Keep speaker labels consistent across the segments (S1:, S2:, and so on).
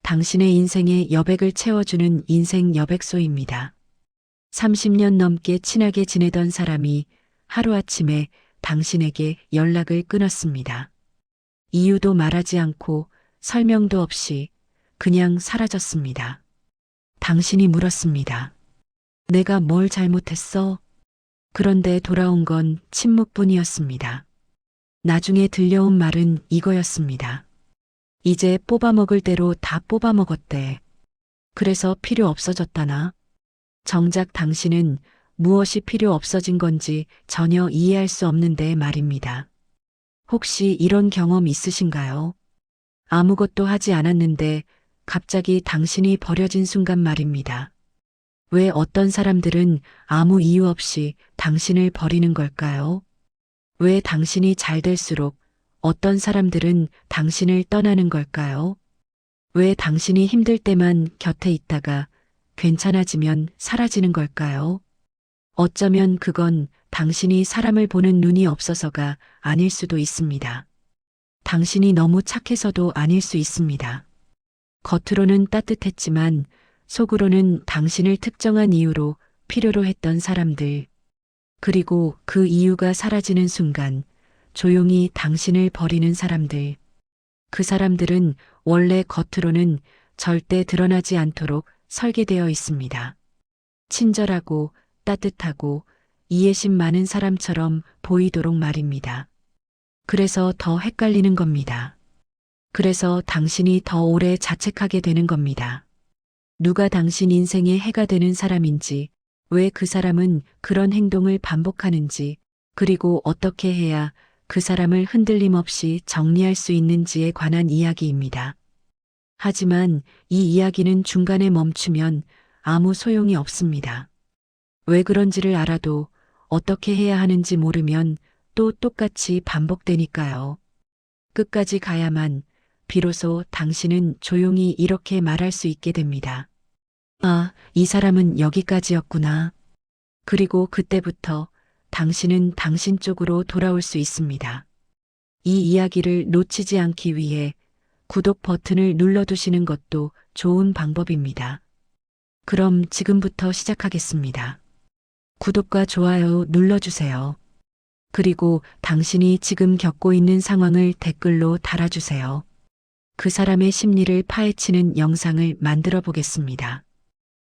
S1: 당신의 인생에 여백을 채워주는 인생 여백소입니다. 30년 넘게 친하게 지내던 사람이 하루아침에 당신에게 연락을 끊었습니다. 이유도 말하지 않고 설명도 없이 그냥 사라졌습니다. 당신이 물었습니다. 내가 뭘 잘못했어? 그런데 돌아온 건 침묵뿐이었습니다. 나중에 들려온 말은 이거였습니다. 이제 뽑아먹을 대로 다 뽑아먹었대. 그래서 필요 없어졌다나? 정작 당신은 무엇이 필요 없어진 건지 전혀 이해할 수 없는데 말입니다. 혹시 이런 경험 있으신가요? 아무것도 하지 않았는데 갑자기 당신이 버려진 순간 말입니다. 왜 어떤 사람들은 아무 이유 없이 당신을 버리는 걸까요? 왜 당신이 잘 될수록 어떤 사람들은 당신을 떠나는 걸까요? 왜 당신이 힘들 때만 곁에 있다가 괜찮아지면 사라지는 걸까요? 어쩌면 그건 당신이 사람을 보는 눈이 없어서가 아닐 수도 있습니다. 당신이 너무 착해서도 아닐 수 있습니다. 겉으로는 따뜻했지만 속으로는 당신을 특정한 이유로 필요로 했던 사람들, 그리고 그 이유가 사라지는 순간 조용히 당신을 버리는 사람들, 그 사람들은 원래 겉으로는 절대 드러나지 않도록 설계되어 있습니다. 친절하고 따뜻하고 이해심 많은 사람처럼 보이도록 말입니다. 그래서 더 헷갈리는 겁니다. 그래서 당신이 더 오래 자책하게 되는 겁니다. 누가 당신 인생에 해가 되는 사람인지, 왜 그 사람은 그런 행동을 반복하는지, 그리고 어떻게 해야 그 사람을 흔들림 없이 정리할 수 있는지에 관한 이야기입니다. 하지만 이 이야기는 중간에 멈추면 아무 소용이 없습니다. 왜 그런지를 알아도 어떻게 해야 하는지 모르면 또 똑같이 반복되니까요. 끝까지 가야만 비로소 당신은 조용히 이렇게 말할 수 있게 됩니다. 아, 이 사람은 여기까지였구나. 그리고 그때부터 당신은 당신 쪽으로 돌아올 수 있습니다. 이 이야기를 놓치지 않기 위해 구독 버튼을 눌러두시는 것도 좋은 방법입니다. 그럼 지금부터 시작하겠습니다. 구독과 좋아요 눌러주세요. 그리고 당신이 지금 겪고 있는 상황을 댓글로 달아주세요. 그 사람의 심리를 파헤치는 영상을 만들어 보겠습니다.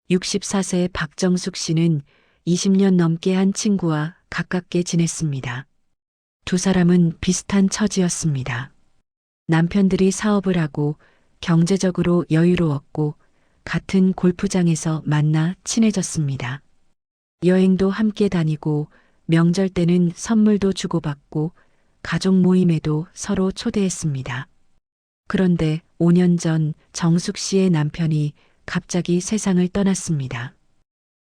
S1: 64세 박정숙 씨는 20년 넘게 한 친구와 가깝게 지냈습니다. 두 사람은 비슷한 처지였습니다. 남편들이 사업을 하고 경제적으로 여유로웠고 같은 골프장에서 만나 친해졌습니다. 여행도 함께 다니고 명절 때는 선물도 주고받고 가족 모임에도 서로 초대했습니다. 그런데 5년 전 정숙 씨의 남편이 갑자기 세상을 떠났습니다.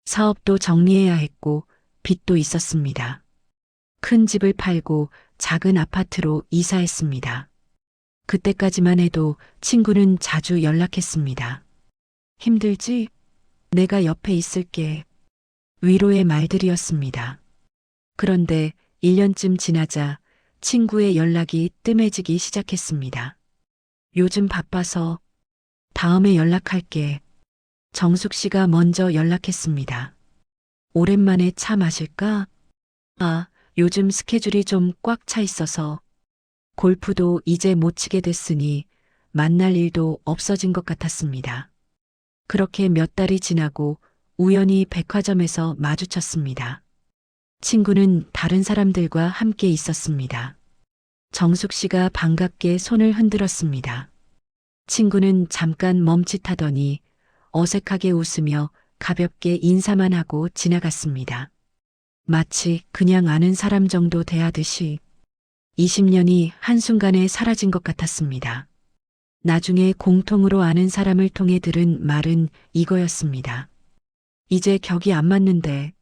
S1: 사업도 정리해야 했고 빚도 있었습니다. 큰 집을 팔고 작은 아파트로 이사했습니다. 그때까지만 해도 친구는 자주 연락했습니다. 힘들지? 내가 옆에 있을게. 위로의 말들이었습니다. 그런데 1년쯤 지나자 친구의 연락이 뜸해지기 시작했습니다. 요즘 바빠서 다음에 연락할게. 정숙 씨가 먼저 연락했습니다. 오랜만에 차 마실까? 아, 요즘 스케줄이 좀 꽉 차 있어서. 골프도 이제 못 치게 됐으니 만날 일도 없어진 것 같았습니다. 그렇게 몇 달이 지나고 우연히 백화점에서 마주쳤습니다. 친구는 다른 사람들과 함께 있었습니다. 정숙 씨가 반갑게 손을 흔들었습니다. 친구는 잠깐 멈칫하더니 어색하게 웃으며 가볍게 인사만 하고 지나갔습니다. 마치 그냥 아는 사람 정도 대하듯이 20년이 한순간에 사라진 것 같았습니다. 나중에 공통으로 아는 사람을 통해 들은 말은 이거였습니다. 이제 격이 안 맞는데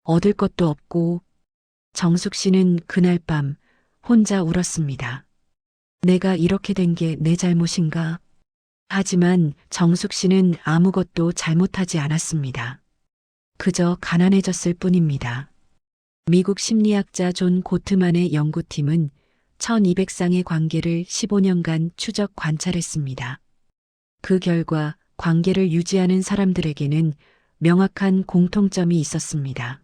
S1: 얻을 것도 없고. 정숙 씨는 그날 밤 혼자 울었습니다. 내가 이렇게 된 게 내 잘못인가? 하지만 정숙 씨는 아무것도 잘못하지 않았습니다. 그저 가난해졌을 뿐입니다. 미국 심리학자 존 고트만의 연구팀은 1200쌍의 관계를 15년간 추적 관찰했습니다. 그 결과 관계를 유지하는 사람들에게는 명확한 공통점이 있었습니다.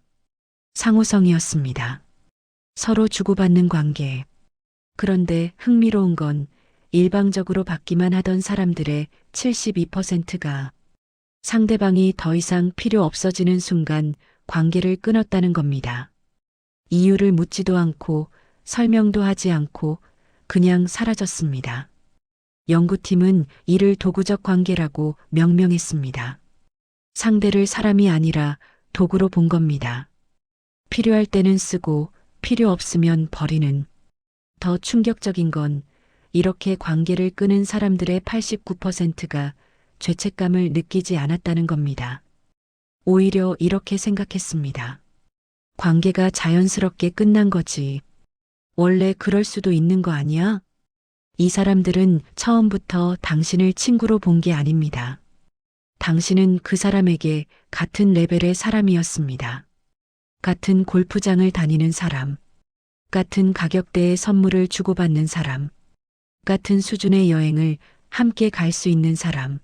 S1: 상호성이었습니다. 서로 주고받는 관계. 그런데 흥미로운 건 일방적으로 받기만 하던 사람들의 72%가 상대방이 더 이상 필요 없어지는 순간 관계를 끊었다는 겁니다. 이유를 묻지도 않고 설명도 하지 않고 그냥 사라졌습니다. 연구팀은 이를 도구적 관계라고 명명했습니다. 상대를 사람이 아니라 도구로 본 겁니다. 필요할 때는 쓰고 필요 없으면 버리는. 더 충격적인 건 이렇게 관계를 끊은 사람들의 89%가 죄책감을 느끼지 않았다는 겁니다. 오히려 이렇게 생각했습니다. 관계가 자연스럽게 끝난 거지. 원래 그럴 수도 있는 거 아니야? 이 사람들은 처음부터 당신을 친구로 본 게 아닙니다. 당신은 그 사람에게 같은 레벨의 사람이었습니다. 같은 골프장을 다니는 사람, 같은 가격대의 선물을 주고받는 사람, 같은 수준의 여행을 함께 갈 수 있는 사람.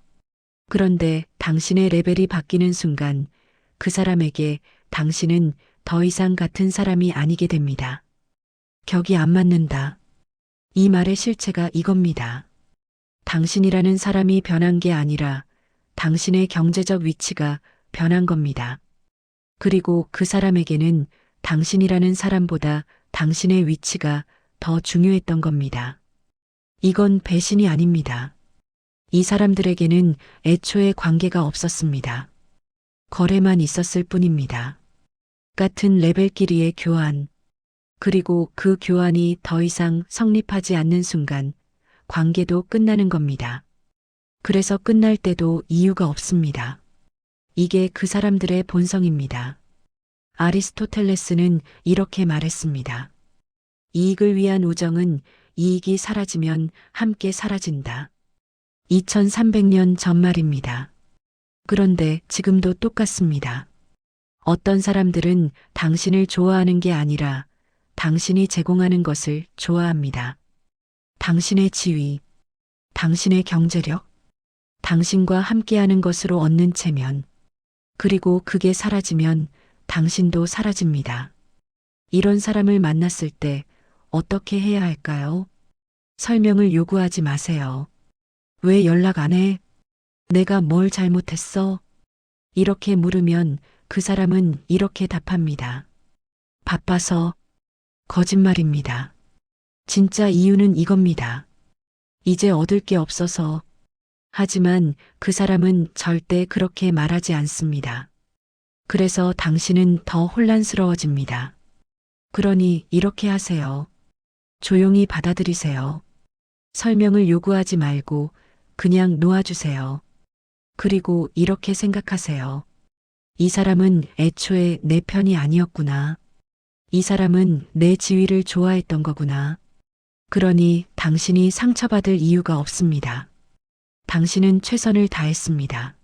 S1: 그런데 당신의 레벨이 바뀌는 순간 그 사람에게 당신은 더 이상 같은 사람이 아니게 됩니다. 격이 안 맞는다. 이 말의 실체가 이겁니다. 당신이라는 사람이 변한 게 아니라 당신의 경제적 위치가 변한 겁니다. 그리고 그 사람에게는 당신이라는 사람보다 당신의 위치가 더 중요했던 겁니다. 이건 배신이 아닙니다. 이 사람들에게는 애초에 관계가 없었습니다. 거래만 있었을 뿐입니다. 같은 레벨끼리의 교환. 그리고 그 교환이 더 이상 성립하지 않는 순간 관계도 끝나는 겁니다. 그래서 끝날 때도 이유가 없습니다. 이게 그 사람들의 본성입니다. 아리스토텔레스는 이렇게 말했습니다. 이익을 위한 우정은 이익이 사라지면 함께 사라진다. 2300년 전 말입니다. 그런데 지금도 똑같습니다. 어떤 사람들은 당신을 좋아하는 게 아니라 당신이 제공하는 것을 좋아합니다. 당신의 지위, 당신의 경제력, 당신과 함께하는 것으로 얻는 체면, 그리고 그게 사라지면 당신도 사라집니다. 이런 사람을 만났을 때 어떻게 해야 할까요? 설명을 요구하지 마세요. 왜 연락 안 해? 내가 뭘 잘못했어? 이렇게 물으면 그 사람은 이렇게 답합니다. 바빠서. 거짓말입니다. 진짜 이유는 이겁니다. 이제 얻을 게 없어서. 하지만 그 사람은 절대 그렇게 말하지 않습니다. 그래서 당신은 더 혼란스러워집니다. 그러니 이렇게 하세요. 조용히 받아들이세요. 설명을 요구하지 말고 그냥 놓아주세요. 그리고 이렇게 생각하세요. 이 사람은 애초에 내 편이 아니었구나. 이 사람은 내 지위를 좋아했던 거구나. 그러니 당신이 상처받을 이유가 없습니다. 당신은 최선을 다했습니다.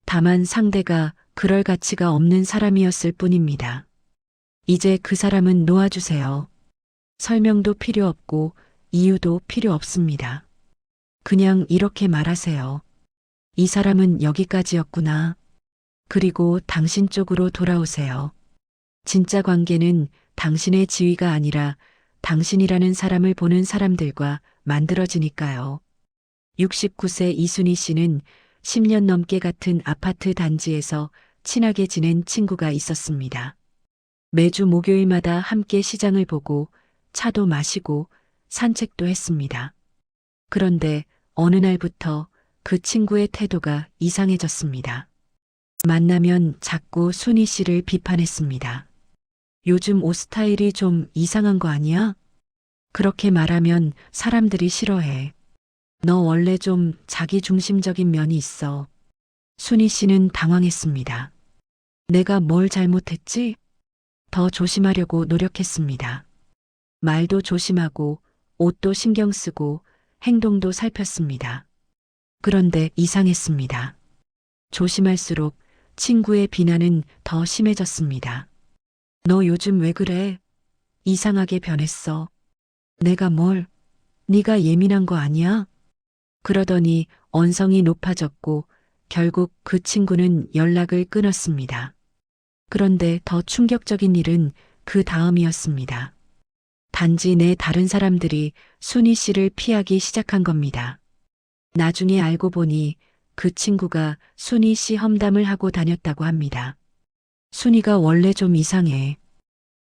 S1: 다만 상대가 그럴 가치가 없는 사람이었을 뿐입니다. 이제 그 사람은 놓아주세요. 설명도 필요 없고 이유도 필요 없습니다. 그냥 이렇게 말하세요. 이 사람은 여기까지였구나. 그리고 당신 쪽으로 돌아오세요. 진짜 관계는 당신의 지위가 아니라 당신이라는 사람을 보는 사람들과 만들어지니까요. 69세 이순희 씨는 10년 넘게 같은 아파트 단지에서 친하게 지낸 친구가 있었습니다. 매주 목요일마다 함께 시장을 보고 차도 마시고 산책도 했습니다. 그런데 어느 날부터 그 친구의 태도가 이상해졌습니다. 만나면 자꾸 순희 씨를 비판했습니다. 요즘 옷 스타일이 좀 이상한 거 아니야? 그렇게 말하면 사람들이 싫어해. 너 원래 좀 자기중심적인 면이 있어. 순희 씨는 당황했습니다. 내가 뭘 잘못했지? 더 조심하려고 노력했습니다. 말도 조심하고 옷도 신경 쓰고 행동도 살폈습니다. 그런데 이상했습니다. 조심할수록 친구의 비난은 더 심해졌습니다. 너 요즘 왜 그래? 이상하게 변했어. 내가 뭘? 네가 예민한 거 아니야? 그러더니 언성이 높아졌고 결국 그 친구는 연락을 끊었습니다. 그런데 더 충격적인 일은 그 다음이었습니다. 단지 내 다른 사람들이 순희 씨를 피하기 시작한 겁니다. 나중에 알고 보니 그 친구가 순희 씨 험담을 하고 다녔다고 합니다. 순희가 원래 좀 이상해.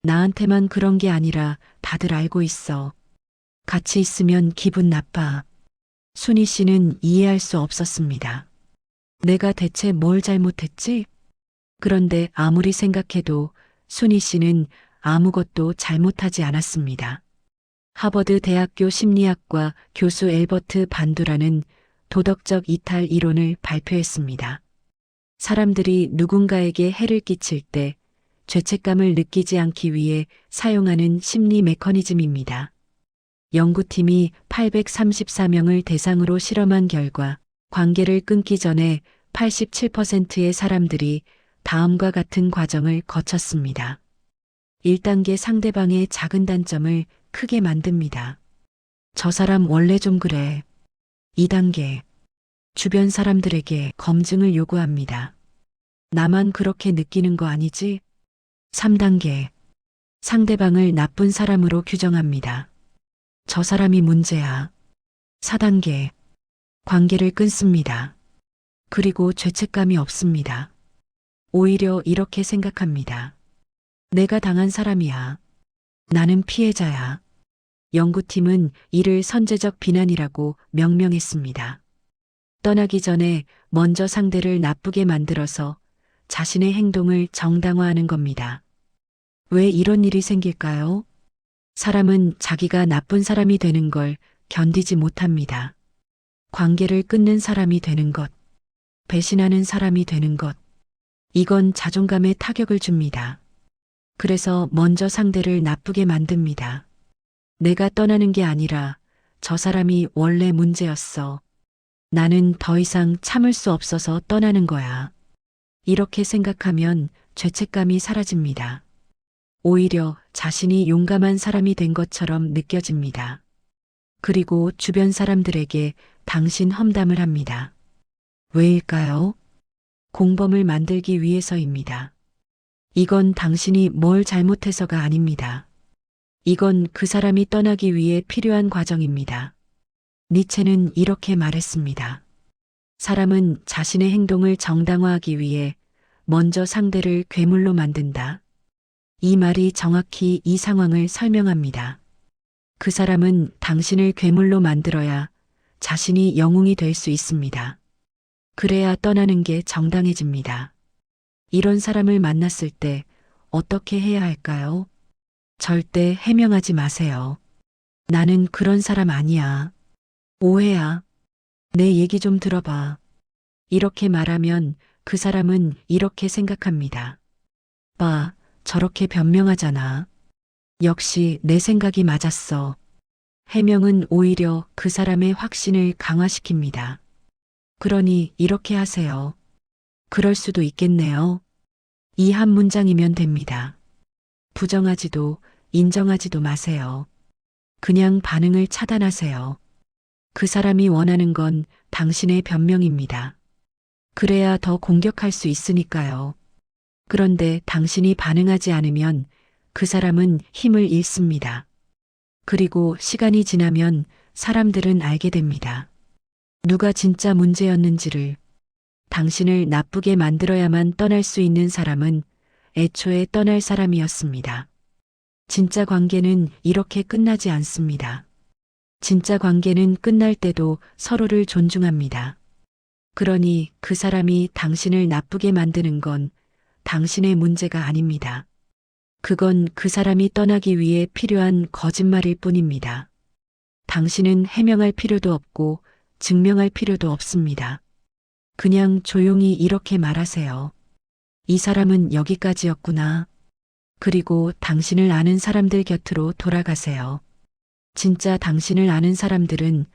S1: 나한테만 그런 게 아니라 다들 알고 있어. 같이 있으면 기분 나빠. 순희 씨는 이해할 수 없었습니다. 내가 대체 뭘 잘못했지? 그런데 아무리 생각해도 순희 씨는 아무것도 잘못하지 않았습니다. 하버드 대학교 심리학과 교수 엘버트 반두라는 도덕적 이탈 이론을 발표했습니다. 사람들이 누군가에게 해를 끼칠 때 죄책감을 느끼지 않기 위해 사용하는 심리 메커니즘입니다. 연구팀이 834명을 대상으로 실험한 결과 관계를 끊기 전에 87%의 사람들이 다음과 같은 과정을 거쳤습니다. 1단계 상대방의 작은 단점을 크게 만듭니다. 저 사람 원래 좀 그래. 2단계 주변 사람들에게 검증을 요구합니다. 나만 그렇게 느끼는 거 아니지? 3단계 상대방을 나쁜 사람으로 규정합니다. 저 사람이 문제야. 4단계 관계를 끊습니다. 그리고 죄책감이 없습니다. 오히려 이렇게 생각합니다. 내가 당한 사람이야. 나는 피해자야. 연구팀은 이를 선제적 비난이라고 명명했습니다. 떠나기 전에 먼저 상대를 나쁘게 만들어서 자신의 행동을 정당화하는 겁니다. 왜 이런 일이 생길까요? 사람은 자기가 나쁜 사람이 되는 걸 견디지 못합니다. 관계를 끊는 사람이 되는 것, 배신하는 사람이 되는 것, 이건 자존감에 타격을 줍니다. 그래서 먼저 상대를 나쁘게 만듭니다. 내가 떠나는 게 아니라 저 사람이 원래 문제였어. 나는 더 이상 참을 수 없어서 떠나는 거야. 이렇게 생각하면 죄책감이 사라집니다. 오히려 자신이 용감한 사람이 된 것처럼 느껴집니다. 그리고 주변 사람들에게 당신 험담을 합니다. 왜일까요? 공범을 만들기 위해서입니다. 이건 당신이 뭘 잘못해서가 아닙니다. 이건 그 사람이 떠나기 위해 필요한 과정입니다. 니체는 이렇게 말했습니다. 사람은 자신의 행동을 정당화하기 위해 먼저 상대를 괴물로 만든다. 이 말이 정확히 이 상황을 설명합니다. 그 사람은 당신을 괴물로 만들어야 자신이 영웅이 될 수 있습니다. 그래야 떠나는 게 정당해집니다. 이런 사람을 만났을 때 어떻게 해야 할까요? 절대 해명하지 마세요. 나는 그런 사람 아니야. 오해야. 내 얘기 좀 들어봐. 이렇게 말하면 그 사람은 이렇게 생각합니다. 봐, 저렇게 변명하잖아. 역시 내 생각이 맞았어. 해명은 오히려 그 사람의 확신을 강화시킵니다. 그러니 이렇게 하세요. 그럴 수도 있겠네요. 이 한 문장이면 됩니다. 부정하지도 인정하지도 마세요. 그냥 반응을 차단하세요. 그 사람이 원하는 건 당신의 변명입니다. 그래야 더 공격할 수 있으니까요. 그런데 당신이 반응하지 않으면 그 사람은 힘을 잃습니다. 그리고 시간이 지나면 사람들은 알게 됩니다. 누가 진짜 문제였는지를. 당신을 나쁘게 만들어야만 떠날 수 있는 사람은 애초에 떠날 사람이었습니다. 진짜 관계는 이렇게 끝나지 않습니다. 진짜 관계는 끝날 때도 서로를 존중합니다. 그러니 그 사람이 당신을 나쁘게 만드는 건 당신의 문제가 아닙니다. 그건 그 사람이 떠나기 위해 필요한 거짓말일 뿐입니다. 당신은 해명할 필요도 없고 증명할 필요도 없습니다. 그냥 조용히 이렇게 말하세요. 이 사람은 여기까지였구나. 그리고 당신을 아는 사람들 곁으로 돌아가세요. 진짜 당신을 아는 사람들은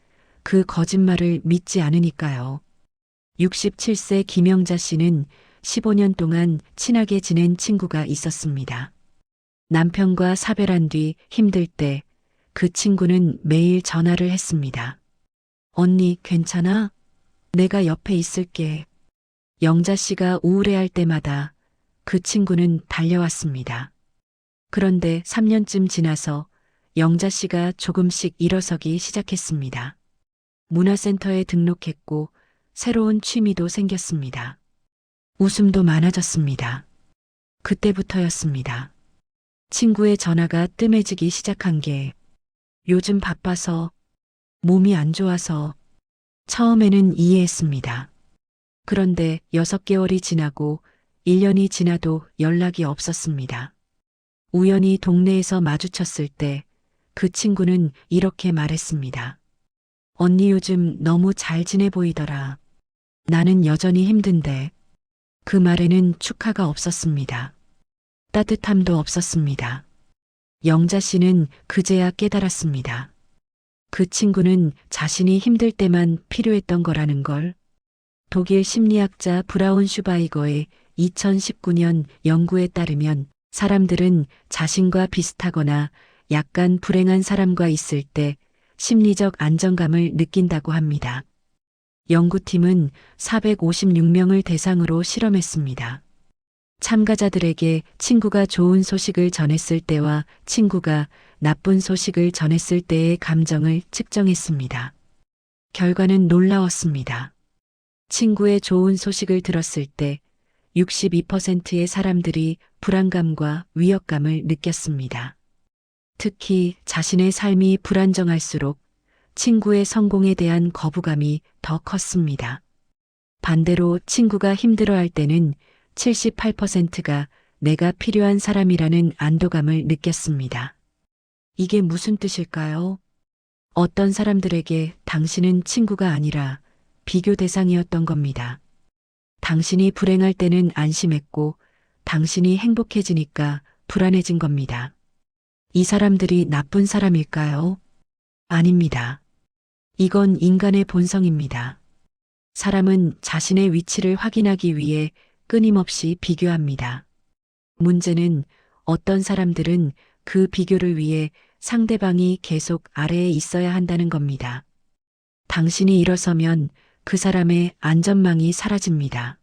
S1: 그 거짓말을 믿지 않으니까요. 67세 김영자 씨는 15년 동안 친하게 지낸 친구가 있었습니다. 남편과 사별한 뒤 힘들 때 그 친구는 매일 전화를 했습니다. 언니, 괜찮아? 내가 옆에 있을게. 영자 씨가 우울해할 때마다 그 친구는 달려왔습니다. 그런데 3년쯤 지나서 영자 씨가 조금씩 일어서기 시작했습니다. 문화센터에 등록했고 새로운 취미도 생겼습니다. 웃음도 많아졌습니다. 그때부터였습니다. 친구의 전화가 뜸해지기 시작한 게 요즘 바빠서, 몸이 안 좋아서. 처음에는 이해했습니다. 그런데 6개월이 지나고 1년이 지나도 연락이 없었습니다. 우연히 동네에서 마주쳤을 때 그 친구는 이렇게 말했습니다. 언니 요즘 너무 잘 지내 보이더라. 나는 여전히 힘든데. 그 말에는 축하가 없었습니다. 따뜻함도 없었습니다. 영자 씨는 그제야 깨달았습니다. 그 친구는 자신이 힘들 때만 필요했던 거라는 걸. 독일 심리학자 브라운슈바이거의 2019년 연구에 따르면 사람들은 자신과 비슷하거나 약간 불행한 사람과 있을 때 심리적 안정감을 느낀다고 합니다. 연구팀은 456명을 대상으로 실험했습니다. 참가자들에게 친구가 좋은 소식을 전했을 때와 친구가 나쁜 소식을 전했을 때의 감정을 측정했습니다. 결과는 놀라웠습니다. 친구의 좋은 소식을 들었을 때 62%의 사람들이 불안감과 위협감을 느꼈습니다. 특히 자신의 삶이 불안정할수록 친구의 성공에 대한 거부감이 더 컸습니다. 반대로 친구가 힘들어할 때는 78%가 내가 필요한 사람이라는 안도감을 느꼈습니다. 이게 무슨 뜻일까요? 어떤 사람들에게 당신은 친구가 아니라 비교 대상이었던 겁니다. 당신이 불행할 때는 안심했고 당신이 행복해지니까 불안해진 겁니다. 이 사람들이 나쁜 사람일까요? 아닙니다. 이건 인간의 본성입니다. 사람은 자신의 위치를 확인하기 위해 끊임없이 비교합니다. 문제는 어떤 사람들은 그 비교를 위해 상대방이 계속 아래에 있어야 한다는 겁니다. 당신이 일어서면 그 사람의 안전망이 사라집니다.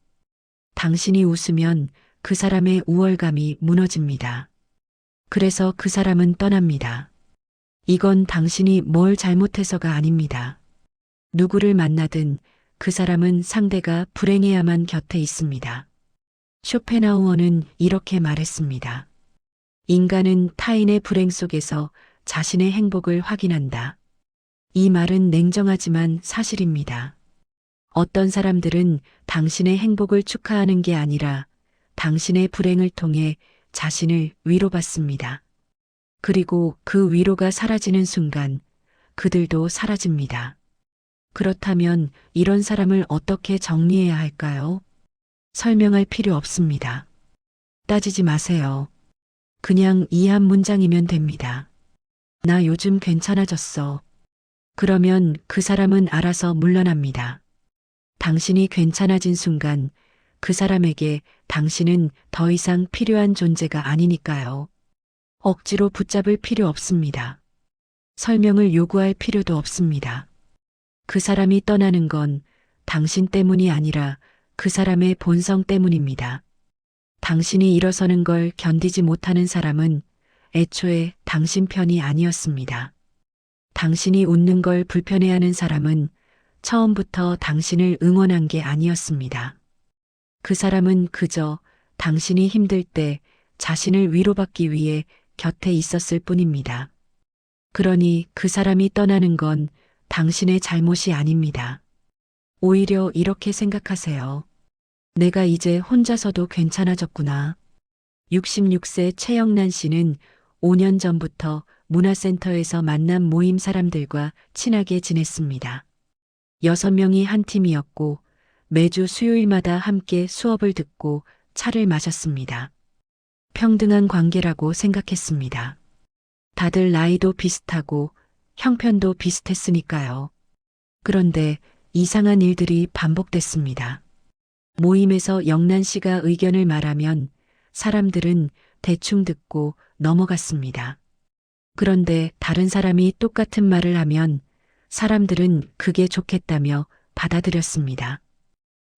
S1: 당신이 웃으면 그 사람의 우월감이 무너집니다. 그래서 그 사람은 떠납니다. 이건 당신이 뭘 잘못해서가 아닙니다. 누구를 만나든 그 사람은 상대가 불행해야만 곁에 있습니다. 쇼펜하우어는 이렇게 말했습니다. 인간은 타인의 불행 속에서 자신의 행복을 확인한다. 이 말은 냉정하지만 사실입니다. 어떤 사람들은 당신의 행복을 축하하는 게 아니라 당신의 불행을 통해 자신을 위로받습니다. 그리고 그 위로가 사라지는 순간 그들도 사라집니다. 그렇다면 이런 사람을 어떻게 정리해야 할까요? 설명할 필요 없습니다. 따지지 마세요. 그냥 이 한 문장이면 됩니다. 나 요즘 괜찮아졌어. 그러면 그 사람은 알아서 물러납니다. 당신이 괜찮아진 순간 그 사람에게 당신은 더 이상 필요한 존재가 아니니까요. 억지로 붙잡을 필요 없습니다. 설명을 요구할 필요도 없습니다. 그 사람이 떠나는 건 당신 때문이 아니라 그 사람의 본성 때문입니다. 당신이 일어서는 걸 견디지 못하는 사람은 애초에 당신 편이 아니었습니다. 당신이 웃는 걸 불편해하는 사람은 처음부터 당신을 응원한 게 아니었습니다. 그 사람은 그저 당신이 힘들 때 자신을 위로받기 위해 곁에 있었을 뿐입니다. 그러니 그 사람이 떠나는 건 당신의 잘못이 아닙니다. 오히려 이렇게 생각하세요. 내가 이제 혼자서도 괜찮아졌구나. 66세 최영란 씨는 5년 전부터 문화센터에서 만난 모임 사람들과 친하게 지냈습니다. 6명이 한 팀이었고 매주 수요일마다 함께 수업을 듣고 차를 마셨습니다. 평등한 관계라고 생각했습니다. 다들 나이도 비슷하고 형편도 비슷했으니까요. 그런데 이상한 일들이 반복됐습니다. 모임에서 영란 씨가 의견을 말하면 사람들은 대충 듣고 넘어갔습니다. 그런데 다른 사람이 똑같은 말을 하면 사람들은 그게 좋겠다며 받아들였습니다.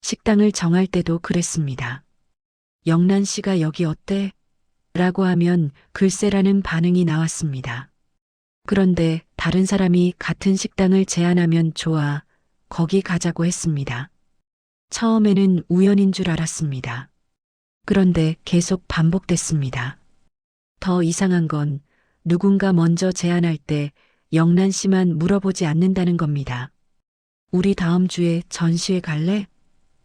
S1: 식당을 정할 때도 그랬습니다. 영란 씨가 여기 어때? 라고 하면 글쎄라는 반응이 나왔습니다. 그런데 다른 사람이 같은 식당을 제안하면 좋아, 거기 가자고 했습니다. 처음에는 우연인 줄 알았습니다. 그런데 계속 반복됐습니다. 더 이상한 건 누군가 먼저 제안할 때 영란 씨만 물어보지 않는다는 겁니다. 우리 다음 주에 전시회 갈래?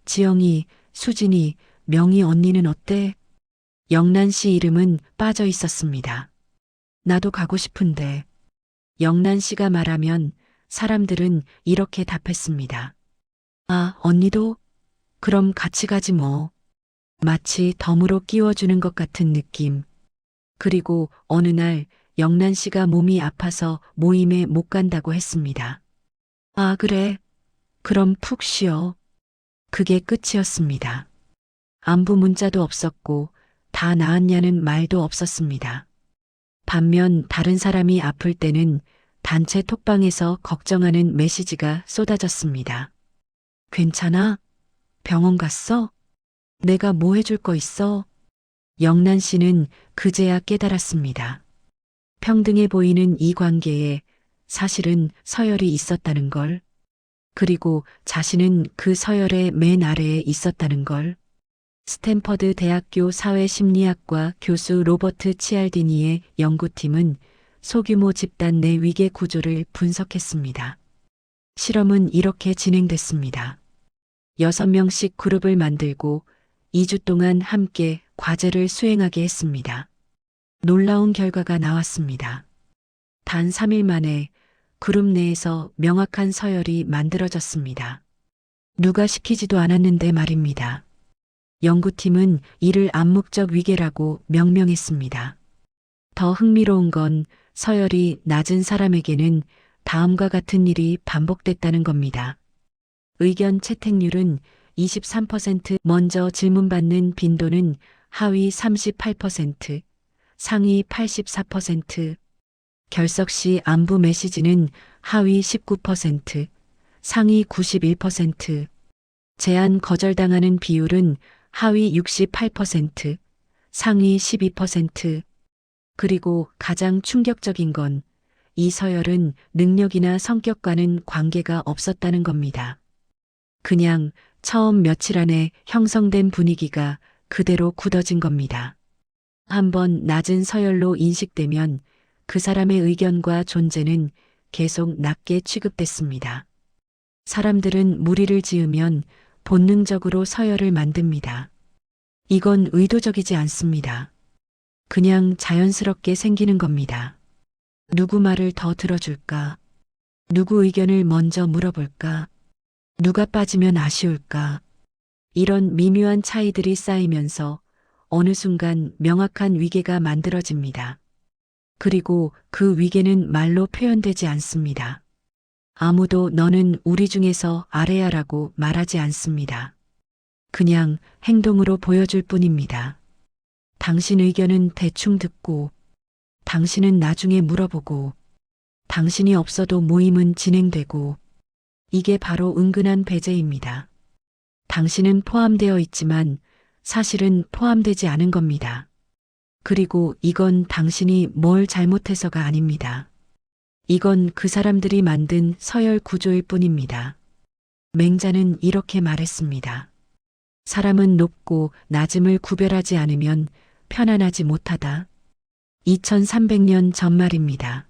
S1: 지영이, 수진이, 명희 언니는 어때? 영란 씨 이름은 빠져 있었습니다. 나도 가고 싶은데. 영란 씨가 말하면 사람들은 이렇게 답했습니다. 아, 언니도? 그럼 같이 가지 뭐. 마치 덤으로 끼워주는 것 같은 느낌. 그리고 어느 날 영란 씨가 몸이 아파서 모임에 못 간다고 했습니다. 아, 그래. 그럼 푹 쉬어. 그게 끝이었습니다. 안부 문자도 없었고 다 나았냐는 말도 없었습니다. 반면 다른 사람이 아플 때는 단체 톡방에서 걱정하는 메시지가 쏟아졌습니다. 괜찮아? 병원 갔어? 내가 뭐 해줄 거 있어? 영란 씨는 그제야 깨달았습니다. 평등해 보이는 이 관계에 사실은 서열이 있었다는 걸. 그리고 자신은 그 서열의 맨 아래에 있었다는 걸. 스탠퍼드 대학교 사회심리학과 교수 로버트 치알디니의 연구팀은 소규모 집단 내 위계 구조를 분석했습니다. 실험은 이렇게 진행됐습니다. 6명씩 그룹을 만들고 2주 동안 함께 과제를 수행하게 했습니다. 놀라운 결과가 나왔습니다. 단 3일 만에 그룹 내에서 명확한 서열이 만들어졌습니다. 누가 시키지도 않았는데 말입니다. 연구팀은 이를 암묵적 위계라고 명명했습니다. 더 흥미로운 건 서열이 낮은 사람에게는 다음과 같은 일이 반복됐다는 겁니다. 의견 채택률은 23%, 먼저 질문받는 빈도는 하위 38%, 상위 84%, 결석 시 안부 메시지는 하위 19%, 상위 91%, 제안 거절당하는 비율은 하위 68%, 상위 12%, 그리고 가장 충격적인 건 이 서열은 능력이나 성격과는 관계가 없었다는 겁니다. 그냥 처음 며칠 안에 형성된 분위기가 그대로 굳어진 겁니다. 한번 낮은 서열로 인식되면 그 사람의 의견과 존재는 계속 낮게 취급됐습니다. 사람들은 무리를 지으면 본능적으로 서열을 만듭니다. 이건 의도적이지 않습니다. 그냥 자연스럽게 생기는 겁니다. 누구 말을 더 들어줄까? 누구 의견을 먼저 물어볼까? 누가 빠지면 아쉬울까? 이런 미묘한 차이들이 쌓이면서 어느 순간 명확한 위계가 만들어집니다. 그리고 그 위계는 말로 표현되지 않습니다. 아무도 너는 우리 중에서 아래야라고 말하지 않습니다. 그냥 행동으로 보여줄 뿐입니다. 당신 의견은 대충 듣고, 당신은 나중에 물어보고, 당신이 없어도 모임은 진행되고, 이게 바로 은근한 배제입니다. 당신은 포함되어 있지만 사실은 포함되지 않은 겁니다. 그리고 이건 당신이 뭘 잘못해서가 아닙니다. 이건 그 사람들이 만든 서열 구조일 뿐입니다. 맹자는 이렇게 말했습니다. 사람은 높고 낮음을 구별하지 않으면 편안하지 못하다. 2300년 전 말입니다.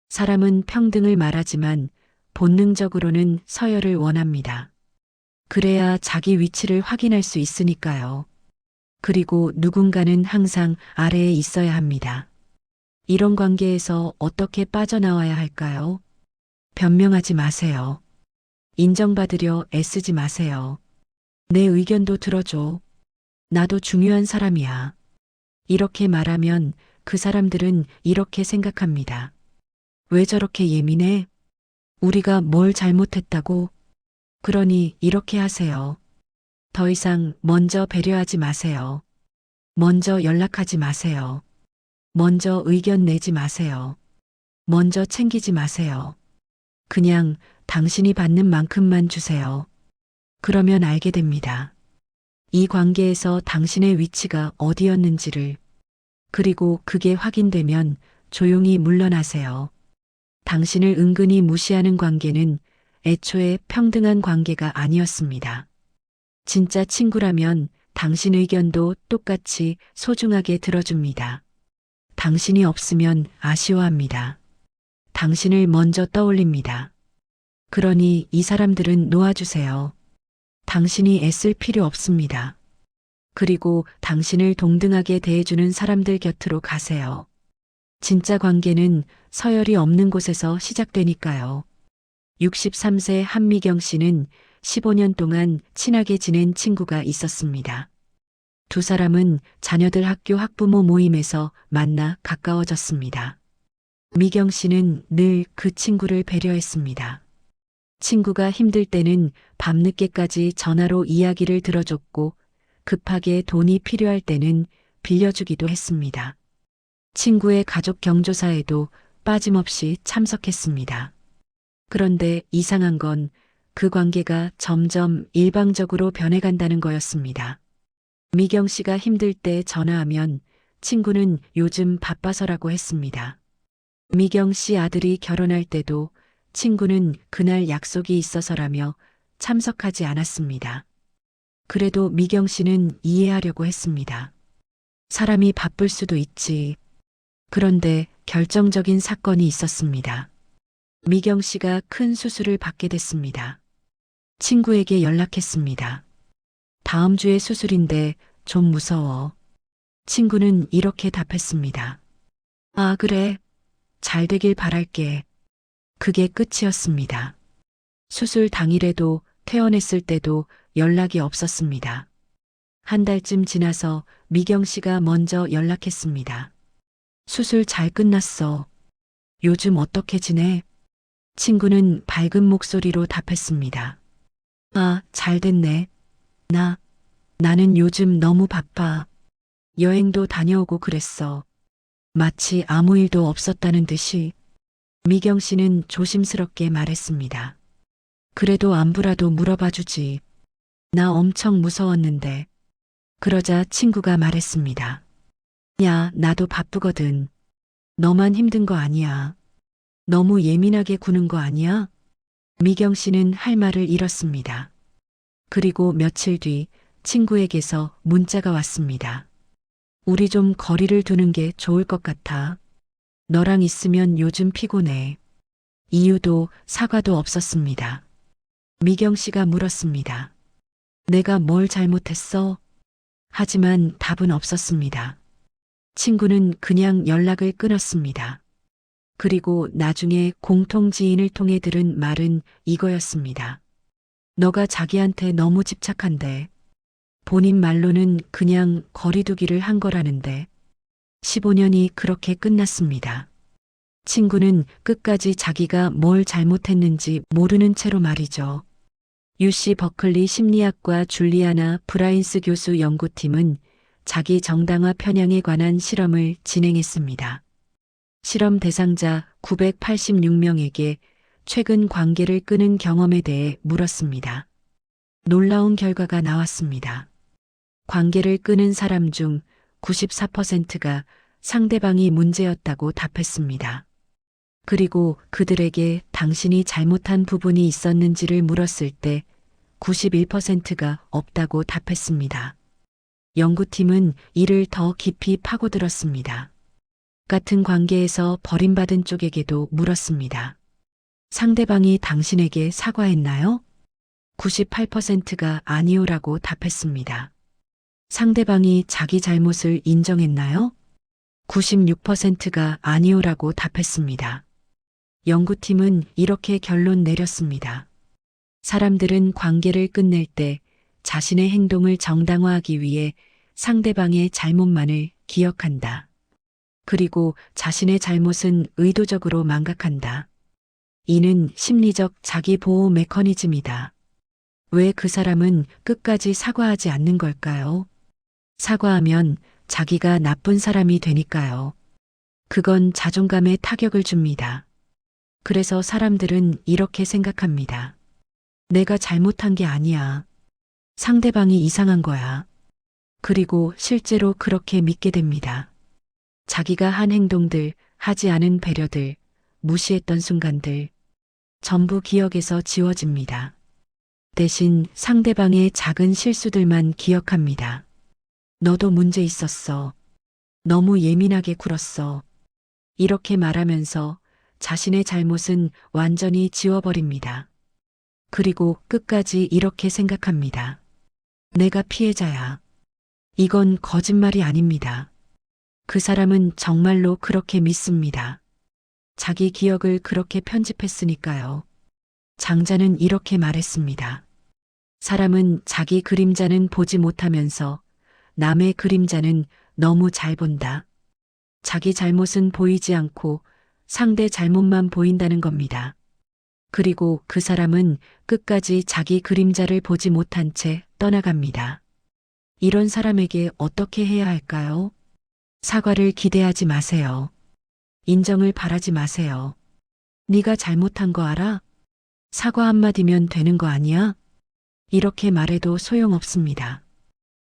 S1: 사람은 평등을 말하지만 본능적으로는 서열을 원합니다. 그래야 자기 위치를 확인할 수 있으니까요. 그리고 누군가는 항상 아래에 있어야 합니다. 이런 관계에서 어떻게 빠져나와야 할까요? 변명하지 마세요. 인정받으려 애쓰지 마세요. 내 의견도 들어줘. 나도 중요한 사람이야. 이렇게 말하면 그 사람들은 이렇게 생각합니다. 왜 저렇게 예민해? 우리가 뭘 잘못했다고? 그러니 이렇게 하세요. 더 이상 먼저 배려하지 마세요. 먼저 연락하지 마세요. 먼저 의견 내지 마세요. 먼저 챙기지 마세요. 그냥 당신이 받는 만큼만 주세요. 그러면 알게 됩니다. 이 관계에서 당신의 위치가 어디였는지를. 그리고 그게 확인되면 조용히 물러나세요. 당신을 은근히 무시하는 관계는 애초에 평등한 관계가 아니었습니다. 진짜 친구라면 당신 의견도 똑같이 소중하게 들어줍니다. 당신이 없으면 아쉬워합니다. 당신을 먼저 떠올립니다. 그러니 이 사람들은 놓아주세요. 당신이 애쓸 필요 없습니다. 그리고 당신을 동등하게 대해주는 사람들 곁으로 가세요. 진짜 관계는 서열이 없는 곳에서 시작되니까요. 63세 한미경 씨는 15년 동안 친하게 지낸 친구가 있었습니다. 두 사람은 자녀들 학교 학부모 모임에서 만나 가까워졌습니다. 미경 씨는 늘 그 친구를 배려했습니다. 친구가 힘들 때는 밤늦게까지 전화로 이야기를 들어줬고 급하게 돈이 필요할 때는 빌려주기도 했습니다. 친구의 가족 경조사에도 빠짐없이 참석했습니다. 그런데 이상한 건 그 관계가 점점 일방적으로 변해간다는 거였습니다. 미경 씨가 힘들 때 전화하면 친구는 요즘 바빠서라고 했습니다. 미경 씨 아들이 결혼할 때도 친구는 그날 약속이 있어서라며 참석하지 않았습니다. 그래도 미경 씨는 이해하려고 했습니다. 사람이 바쁠 수도 있지. 그런데 결정적인 사건이 있었습니다. 미경 씨가 큰 수술을 받게 됐습니다. 친구에게 연락했습니다. 다음 주에 수술인데 좀 무서워. 친구는 이렇게 답했습니다. 아, 그래. 잘 되길 바랄게. 그게 끝이었습니다. 수술 당일에도 퇴원했을 때도 연락이 없었습니다. 한 달쯤 지나서 미경 씨가 먼저 연락했습니다. 수술 잘 끝났어. 요즘 어떻게 지내? 친구는 밝은 목소리로 답했습니다. 아, 잘 됐네. 나는 요즘 너무 바빠. 여행도 다녀오고 그랬어. 마치 아무 일도 없었다는 듯이. 미경 씨는 조심스럽게 말했습니다. 그래도 안부라도 물어봐 주지. 나 엄청 무서웠는데. 그러자 친구가 말했습니다. 야, 나도 바쁘거든. 너만 힘든 거 아니야. 너무 예민하게 구는 거 아니야? 미경 씨는 할 말을 잃었습니다. 그리고 며칠 뒤 친구에게서 문자가 왔습니다. 우리 좀 거리를 두는 게 좋을 것 같아. 너랑 있으면 요즘 피곤해. 이유도 사과도 없었습니다. 미경 씨가 물었습니다. 내가 뭘 잘못했어? 하지만 답은 없었습니다. 친구는 그냥 연락을 끊었습니다. 그리고 나중에 공통 지인을 통해 들은 말은 이거였습니다. 너가 자기한테 너무 집착한대. 본인 말로는 그냥 거리두기를 한 거라는데. 15년이 그렇게 끝났습니다. 친구는 끝까지 자기가 뭘 잘못했는지 모르는 채로 말이죠. UC 버클리 심리학과 줄리아나 브라인스 교수 연구팀은 자기 정당화 편향에 관한 실험을 진행했습니다. 실험 대상자 986명에게 최근 관계를 끊은 경험에 대해 물었습니다. 놀라운 결과가 나왔습니다. 관계를 끊은 사람 중 94%가 상대방이 문제였다고 답했습니다. 그리고 그들에게 당신이 잘못한 부분이 있었는지를 물었을 때 91%가 없다고 답했습니다. 연구팀은 이를 더 깊이 파고들었습니다. 같은 관계에서 버림받은 쪽에게도 물었습니다. 상대방이 당신에게 사과했나요? 98%가 아니오라고 답했습니다. 상대방이 자기 잘못을 인정했나요? 96%가 아니오라고 답했습니다. 연구팀은 이렇게 결론 내렸습니다. 사람들은 관계를 끝낼 때 자신의 행동을 정당화하기 위해 상대방의 잘못만을 기억한다. 그리고 자신의 잘못은 의도적으로 망각한다. 이는 심리적 자기보호 메커니즘이다. 왜 그 사람은 끝까지 사과하지 않는 걸까요? 사과하면 자기가 나쁜 사람이 되니까요. 그건 자존감에 타격을 줍니다. 그래서 사람들은 이렇게 생각합니다. 내가 잘못한 게 아니야. 상대방이 이상한 거야. 그리고 실제로 그렇게 믿게 됩니다. 자기가 한 행동들, 하지 않은 배려들, 무시했던 순간들, 전부 기억에서 지워집니다. 대신 상대방의 작은 실수들만 기억합니다. 너도 문제 있었어. 너무 예민하게 굴었어. 이렇게 말하면서 자신의 잘못은 완전히 지워버립니다. 그리고 끝까지 이렇게 생각합니다. 내가 피해자야. 이건 거짓말이 아닙니다. 그 사람은 정말로 그렇게 믿습니다. 자기 기억을 그렇게 편집했으니까요. 장자는 이렇게 말했습니다. 사람은 자기 그림자는 보지 못하면서 남의 그림자는 너무 잘 본다. 자기 잘못은 보이지 않고 상대 잘못만 보인다는 겁니다. 그리고 그 사람은 끝까지 자기 그림자를 보지 못한 채 떠나갑니다. 이런 사람에게 어떻게 해야 할까요? 사과를 기대하지 마세요. 인정을 바라지 마세요. 네가 잘못한 거 알아? 사과 한마디면 되는 거 아니야? 이렇게 말해도 소용없습니다.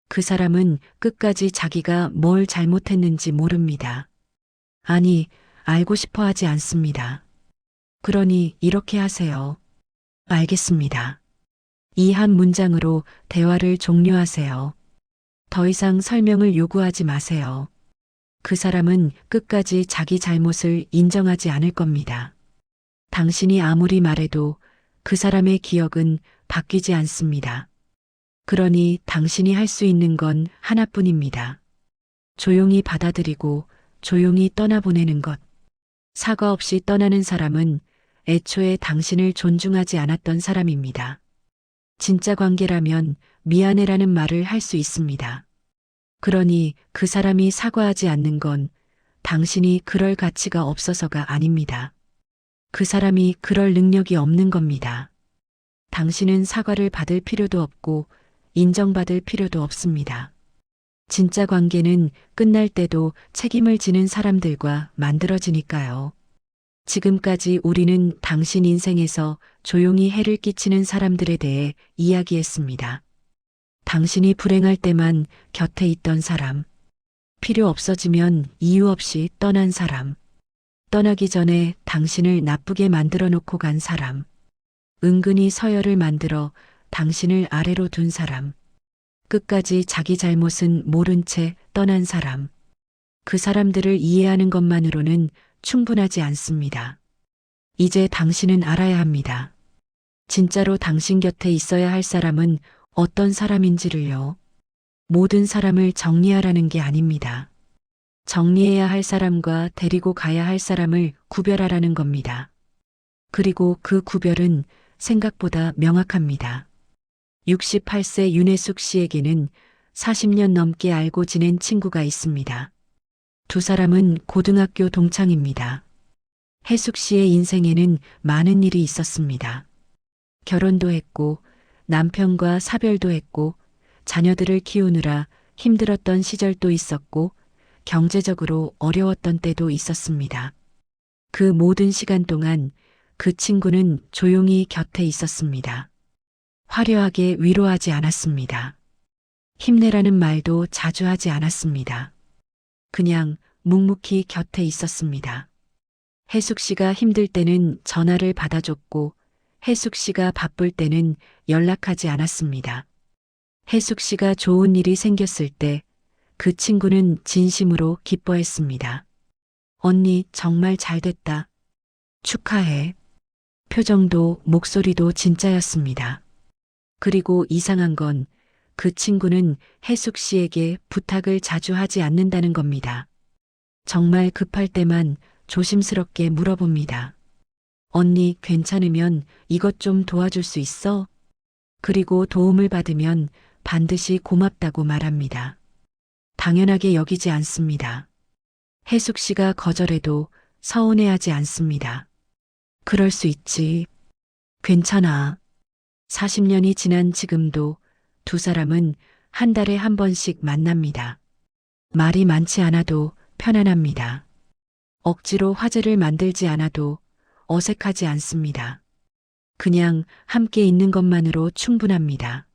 S1: 그 사람은 끝까지 자기가 뭘 잘못했는지 모릅니다. 아니, 알고 싶어 하지 않습니다. 그러니 이렇게 하세요. 알겠습니다. 이 한 문장으로 대화를 종료하세요. 더 이상 설명을 요구하지 마세요. 그 사람은 끝까지 자기 잘못을 인정하지 않을 겁니다. 당신이 아무리 말해도 그 사람의 기억은 바뀌지 않습니다. 그러니 당신이 할 수 있는 건 하나뿐입니다. 조용히 받아들이고 조용히 떠나보내는 것. 사과 없이 떠나는 사람은 애초에 당신을 존중하지 않았던 사람입니다. 진짜 관계라면 미안해라는 말을 할 수 있습니다. 그러니 그 사람이 사과하지 않는 건 당신이 그럴 가치가 없어서가 아닙니다. 그 사람이 그럴 능력이 없는 겁니다. 당신은 사과를 받을 필요도 없고 인정받을 필요도 없습니다. 진짜 관계는 끝날 때도 책임을 지는 사람들과 만들어지니까요. 지금까지 우리는 당신 인생에서 조용히 해를 끼치는 사람들에 대해 이야기했습니다. 당신이 불행할 때만 곁에 있던 사람, 필요 없어지면 이유 없이 떠난 사람, 떠나기 전에 당신을 나쁘게 만들어 놓고 간 사람, 은근히 서열을 만들어 당신을 아래로 둔 사람, 끝까지 자기 잘못은 모른 채 떠난 사람, 그 사람들을 이해하는 것만으로는 충분하지 않습니다. 이제 당신은 알아야 합니다. 진짜로 당신 곁에 있어야 할 사람은 어떤 사람인지를요. 모든 사람을 정리하라는 게 아닙니다. 정리해야 할 사람과 데리고 가야 할 사람을 구별하라는 겁니다. 그리고 그 구별은 생각보다 명확합니다. 68세 윤혜숙 씨에게는 40년 넘게 알고 지낸 친구가 있습니다. 두 사람은 고등학교 동창입니다. 혜숙 씨의 인생에는 많은 일이 있었습니다. 결혼도 했고 남편과 사별도 했고 자녀들을 키우느라 힘들었던 시절도 있었고 경제적으로 어려웠던 때도 있었습니다. 그 모든 시간 동안 그 친구는 조용히 곁에 있었습니다. 화려하게 위로하지 않았습니다. 힘내라는 말도 자주 하지 않았습니다. 그냥 묵묵히 곁에 있었습니다. 혜숙 씨가 힘들 때는 전화를 받아줬고 혜숙 씨가 바쁠 때는 연락하지 않았습니다. 혜숙 씨가 좋은 일이 생겼을 때 그 친구는 진심으로 기뻐했습니다. 언니 정말 잘 됐다. 축하해. 표정도 목소리도 진짜였습니다. 그리고 이상한 건 그 친구는 혜숙 씨에게 부탁을 자주 하지 않는다는 겁니다. 정말 급할 때만 조심스럽게 물어봅니다. 언니 괜찮으면 이것 좀 도와줄 수 있어? 그리고 도움을 받으면 반드시 고맙다고 말합니다. 당연하게 여기지 않습니다. 혜숙 씨가 거절해도 서운해하지 않습니다. 그럴 수 있지. 괜찮아. 40년이 지난 지금도 두 사람은 한 달에 한 번씩 만납니다. 말이 많지 않아도 편안합니다. 억지로 화제를 만들지 않아도 어색하지 않습니다. 그냥 함께 있는 것만으로 충분합니다.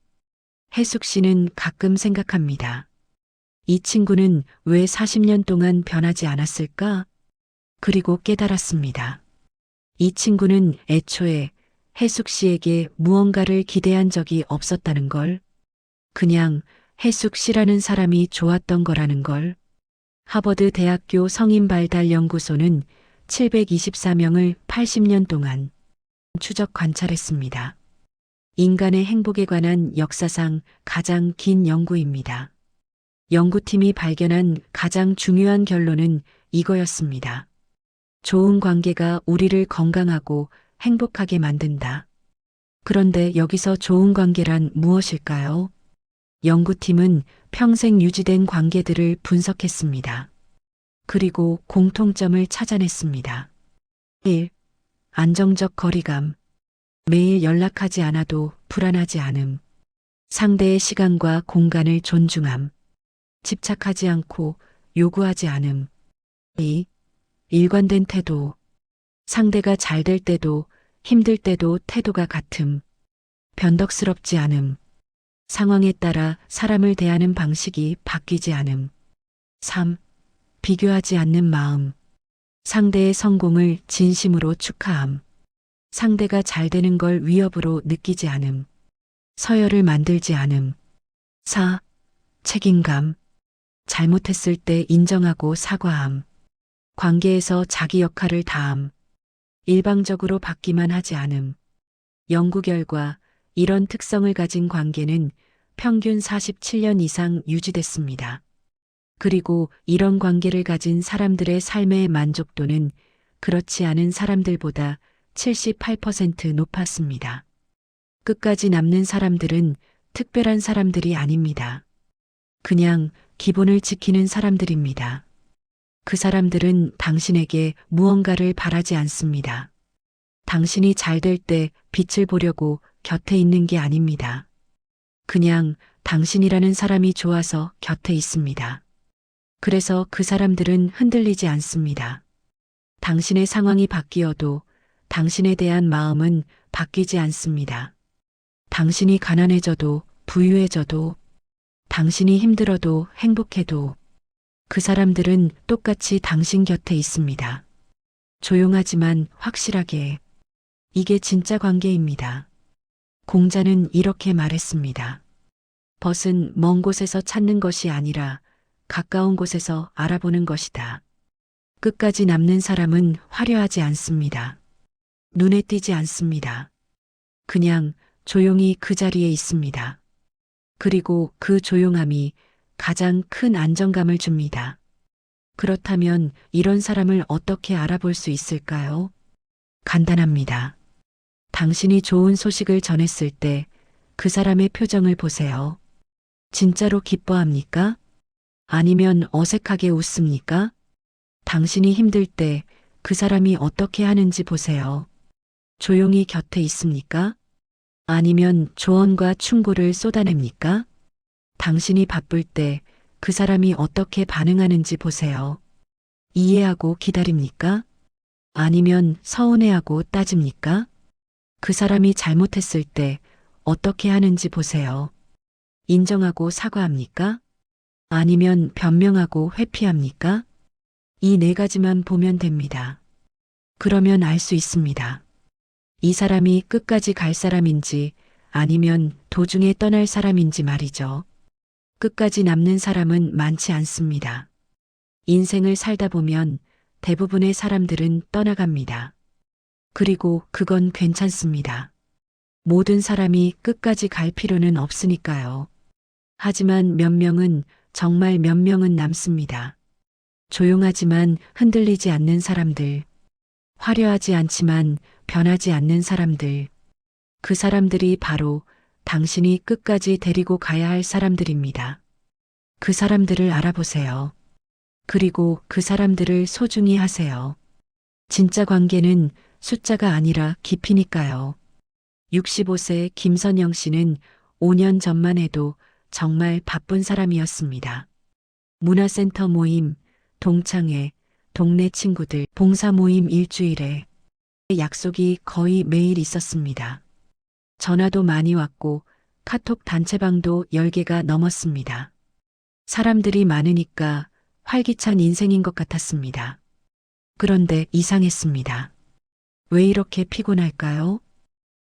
S1: 혜숙 씨는 가끔 생각합니다. 이 친구는 왜 40년 동안 변하지 않았을까? 그리고 깨달았습니다. 이 친구는 애초에 혜숙 씨에게 무언가를 기대한 적이 없었다는 걸, 그냥 혜숙 씨라는 사람이 좋았던 거라는 걸. 하버드 대학교 성인발달연구소는 724명을 80년 동안 추적 관찰했습니다. 인간의 행복에 관한 역사상 가장 긴 연구입니다. 연구팀이 발견한 가장 중요한 결론은 이거였습니다. 좋은 관계가 우리를 건강하고 행복하게 만든다. 그런데 여기서 좋은 관계란 무엇일까요? 연구팀은 평생 유지된 관계들을 분석했습니다. 그리고 공통점을 찾아냈습니다. 1. 안정적 거리감. 매일 연락하지 않아도 불안하지 않음. 상대의 시간과 공간을 존중함. 집착하지 않고 요구하지 않음. 2. 일관된 태도. 상대가 잘 될 때도 힘들 때도 태도가 같음. 변덕스럽지 않음. 상황에 따라 사람을 대하는 방식이 바뀌지 않음. 3. 비교하지 않는 마음. 상대의 성공을 진심으로 축하함. 상대가 잘 되는 걸 위협으로 느끼지 않음. 서열을 만들지 않음. 4. 책임감. 잘못했을 때 인정하고 사과함. 관계에서 자기 역할을 다함. 일방적으로 받기만 하지 않음. 연구 결과 이런 특성을 가진 관계는 평균 47년 이상 유지됐습니다. 그리고 이런 관계를 가진 사람들의 삶의 만족도는 그렇지 않은 사람들보다 78% 높았습니다. 끝까지 남는 사람들은 특별한 사람들이 아닙니다. 그냥 기본을 지키는 사람들입니다. 그 사람들은 당신에게 무언가를 바라지 않습니다. 당신이 잘 될 때 빛을 보려고 곁에 있는 게 아닙니다. 그냥 당신이라는 사람이 좋아서 곁에 있습니다. 그래서 그 사람들은 흔들리지 않습니다. 당신의 상황이 바뀌어도 당신에 대한 마음은 바뀌지 않습니다. 당신이 가난해져도 부유해져도 당신이 힘들어도 행복해도 그 사람들은 똑같이 당신 곁에 있습니다. 조용하지만 확실하게. 이게 진짜 관계입니다. 공자는 이렇게 말했습니다. 벗은 먼 곳에서 찾는 것이 아니라 가까운 곳에서 알아보는 것이다. 끝까지 남는 사람은 화려하지 않습니다. 눈에 띄지 않습니다. 그냥 조용히 그 자리에 있습니다. 그리고 그 조용함이 가장 큰 안정감을 줍니다. 그렇다면 이런 사람을 어떻게 알아볼 수 있을까요? 간단합니다. 당신이 좋은 소식을 전했을 때 그 사람의 표정을 보세요. 진짜로 기뻐합니까? 아니면 어색하게 웃습니까? 당신이 힘들 때 그 사람이 어떻게 하는지 보세요. 조용히 곁에 있습니까? 아니면 조언과 충고를 쏟아냅니까? 당신이 바쁠 때 그 사람이 어떻게 반응하는지 보세요. 이해하고 기다립니까? 아니면 서운해하고 따집니까? 그 사람이 잘못했을 때 어떻게 하는지 보세요. 인정하고 사과합니까? 아니면 변명하고 회피합니까? 이 네 가지만 보면 됩니다. 그러면 알 수 있습니다. 이 사람이 끝까지 갈 사람인지 아니면 도중에 떠날 사람인지 말이죠. 끝까지 남는 사람은 많지 않습니다. 인생을 살다 보면 대부분의 사람들은 떠나갑니다. 그리고 그건 괜찮습니다. 모든 사람이 끝까지 갈 필요는 없으니까요. 하지만 몇 명은, 정말 몇 명은 남습니다. 조용하지만 흔들리지 않는 사람들, 화려하지 않지만 변하지 않는 사람들, 그 사람들이 바로 당신이 끝까지 데리고 가야 할 사람들입니다. 그 사람들을 알아보세요. 그리고 그 사람들을 소중히 하세요. 진짜 관계는 숫자가 아니라 깊이니까요. 65세 김선영 씨는 5년 전만 해도 정말 바쁜 사람이었습니다. 문화센터 모임, 동창회, 동네 친구들, 봉사 모임 일주일에 약속이 거의 매일 있었습니다. 전화도 많이 왔고 카톡 단체방도 10개가 넘었습니다. 사람들이 많으니까 활기찬 인생인 것 같았습니다. 그런데 이상했습니다. 왜 이렇게 피곤할까요?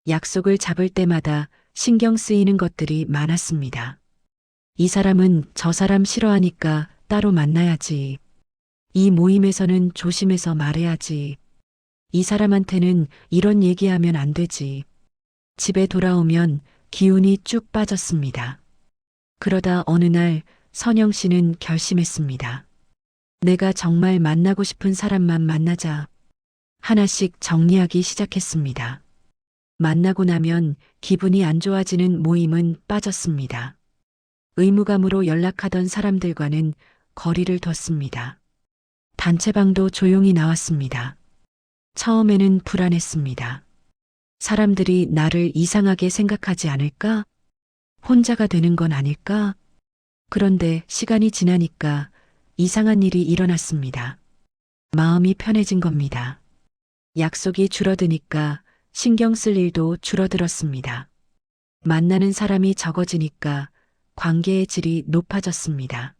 S1: 약속을 잡을 때마다 신경 쓰이는 것들이 많았습니다. 이 사람은 저 사람 싫어하니까 따로 만나야지. 이 모임에서는 조심해서 말해야지. 이 사람한테는 이런 얘기하면 안 되지. 집에 돌아오면 기운이 쭉 빠졌습니다. 그러다 어느 날 선영 씨는 결심했습니다. 내가 정말 만나고 싶은 사람만 만나자. 하나씩 정리하기 시작했습니다. 만나고 나면 기분이 안 좋아지는 모임은 빠졌습니다. 의무감으로 연락하던 사람들과는 거리를 뒀습니다. 단체방도 조용히 나왔습니다. 처음에는 불안했습니다. 사람들이 나를 이상하게 생각하지 않을까? 혼자가 되는 건 아닐까? 그런데 시간이 지나니까 이상한 일이 일어났습니다. 마음이 편해진 겁니다. 약속이 줄어드니까 신경 쓸 일도 줄어들었습니다. 만나는 사람이 적어지니까 관계의 질이 높아졌습니다.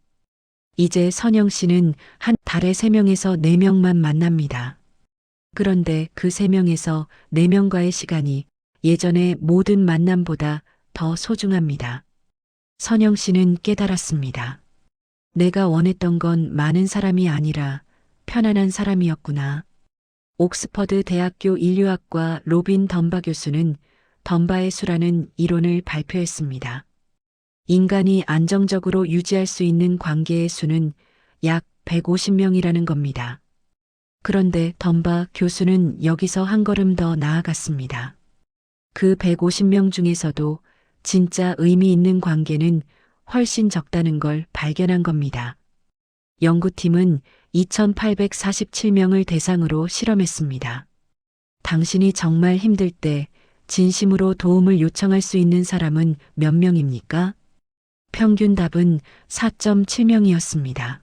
S1: 이제 선영 씨는 한 달에 3명에서 4명만 만납니다. 그런데 그 3명에서 4명과의 시간이 예전의 모든 만남보다 더 소중합니다. 선영 씨는 깨달았습니다. 내가 원했던 건 많은 사람이 아니라 편안한 사람이었구나. 옥스퍼드 대학교 인류학과 로빈 덤바 교수는 덤바의 수라는 이론을 발표했습니다. 인간이 안정적으로 유지할 수 있는 관계의 수는 약 150명이라는 겁니다. 그런데 덤바 교수는 여기서 한 걸음 더 나아갔습니다. 그 150명 중에서도 진짜 의미 있는 관계는 훨씬 적다는 걸 발견한 겁니다. 연구팀은 2,847명을 대상으로 실험했습니다. 당신이 정말 힘들 때 진심으로 도움을 요청할 수 있는 사람은 몇 명입니까? 평균 답은 4.7명이었습니다.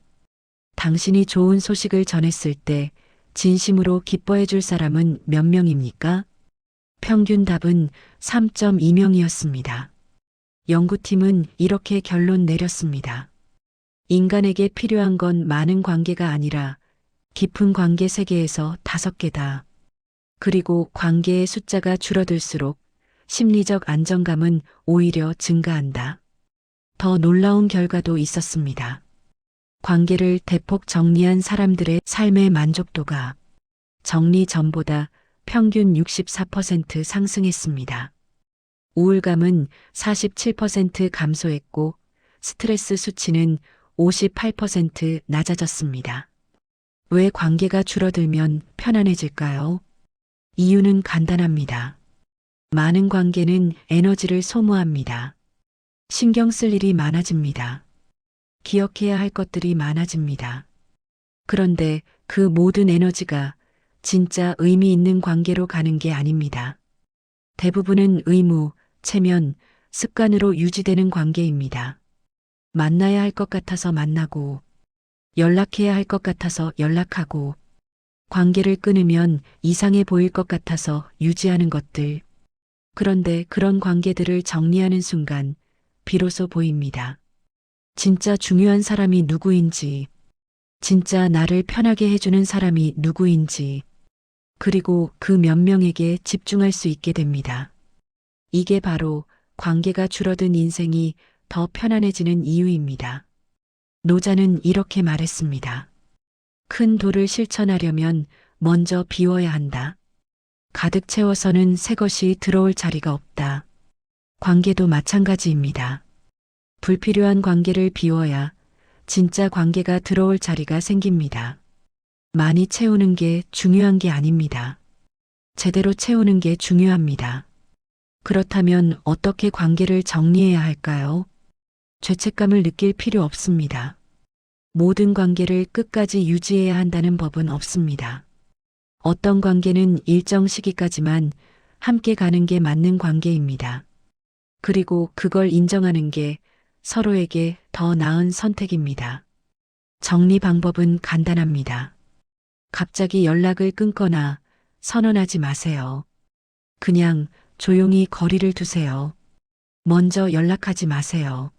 S1: 당신이 좋은 소식을 전했을 때 진심으로 기뻐해 줄 사람은 몇 명입니까? 평균 답은 3.2명이었습니다. 연구팀은 이렇게 결론 내렸습니다. 인간에게 필요한 건 많은 관계가 아니라 깊은 관계 세계에서 5개다. 그리고 관계의 숫자가 줄어들수록 심리적 안정감은 오히려 증가한다. 더 놀라운 결과도 있었습니다. 관계를 대폭 정리한 사람들의 삶의 만족도가 정리 전보다 평균 64% 상승했습니다. 우울감은 47% 감소했고 스트레스 수치는 58% 낮아졌습니다. 왜 관계가 줄어들면 편안해질까요? 이유는 간단합니다. 많은 관계는 에너지를 소모합니다. 신경 쓸 일이 많아집니다. 기억해야 할 것들이 많아집니다. 그런데 그 모든 에너지가 진짜 의미 있는 관계로 가는 게 아닙니다. 대부분은 의무, 체면, 습관으로 유지되는 관계입니다. 만나야 할 것 같아서 만나고, 연락해야 할 것 같아서 연락하고, 관계를 끊으면 이상해 보일 것 같아서 유지하는 것들. 그런데 그런 관계들을 정리하는 순간 비로소 보입니다. 진짜 중요한 사람이 누구인지, 진짜 나를 편하게 해주는 사람이 누구인지, 그리고 그 몇 명에게 집중할 수 있게 됩니다. 이게 바로 관계가 줄어든 인생이 더 편안해지는 이유입니다. 노자는 이렇게 말했습니다. 큰 도를 실천하려면 먼저 비워야 한다. 가득 채워서는 새 것이 들어올 자리가 없다. 관계도 마찬가지입니다. 불필요한 관계를 비워야 진짜 관계가 들어올 자리가 생깁니다. 많이 채우는 게 중요한 게 아닙니다. 제대로 채우는 게 중요합니다. 그렇다면 어떻게 관계를 정리해야 할까요? 죄책감을 느낄 필요 없습니다. 모든 관계를 끝까지 유지해야 한다는 법은 없습니다. 어떤 관계는 일정 시기까지만 함께 가는 게 맞는 관계입니다. 그리고 그걸 인정하는 게 서로에게 더 나은 선택입니다. 정리 방법은 간단합니다. 갑자기 연락을 끊거나 선언하지 마세요. 그냥 조용히 거리를 두세요. 먼저 연락하지 마세요.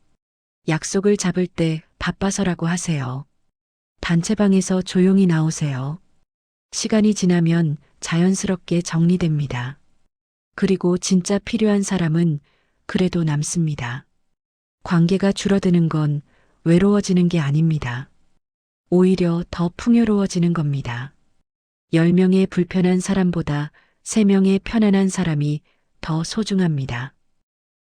S1: 약속을 잡을 때 바빠서라고 하세요. 단체방에서 조용히 나오세요. 시간이 지나면 자연스럽게 정리됩니다. 그리고 진짜 필요한 사람은 그래도 남습니다. 관계가 줄어드는 건 외로워지는 게 아닙니다. 오히려 더 풍요로워지는 겁니다. 10명의 불편한 사람보다 3명의 편안한 사람이 더 소중합니다.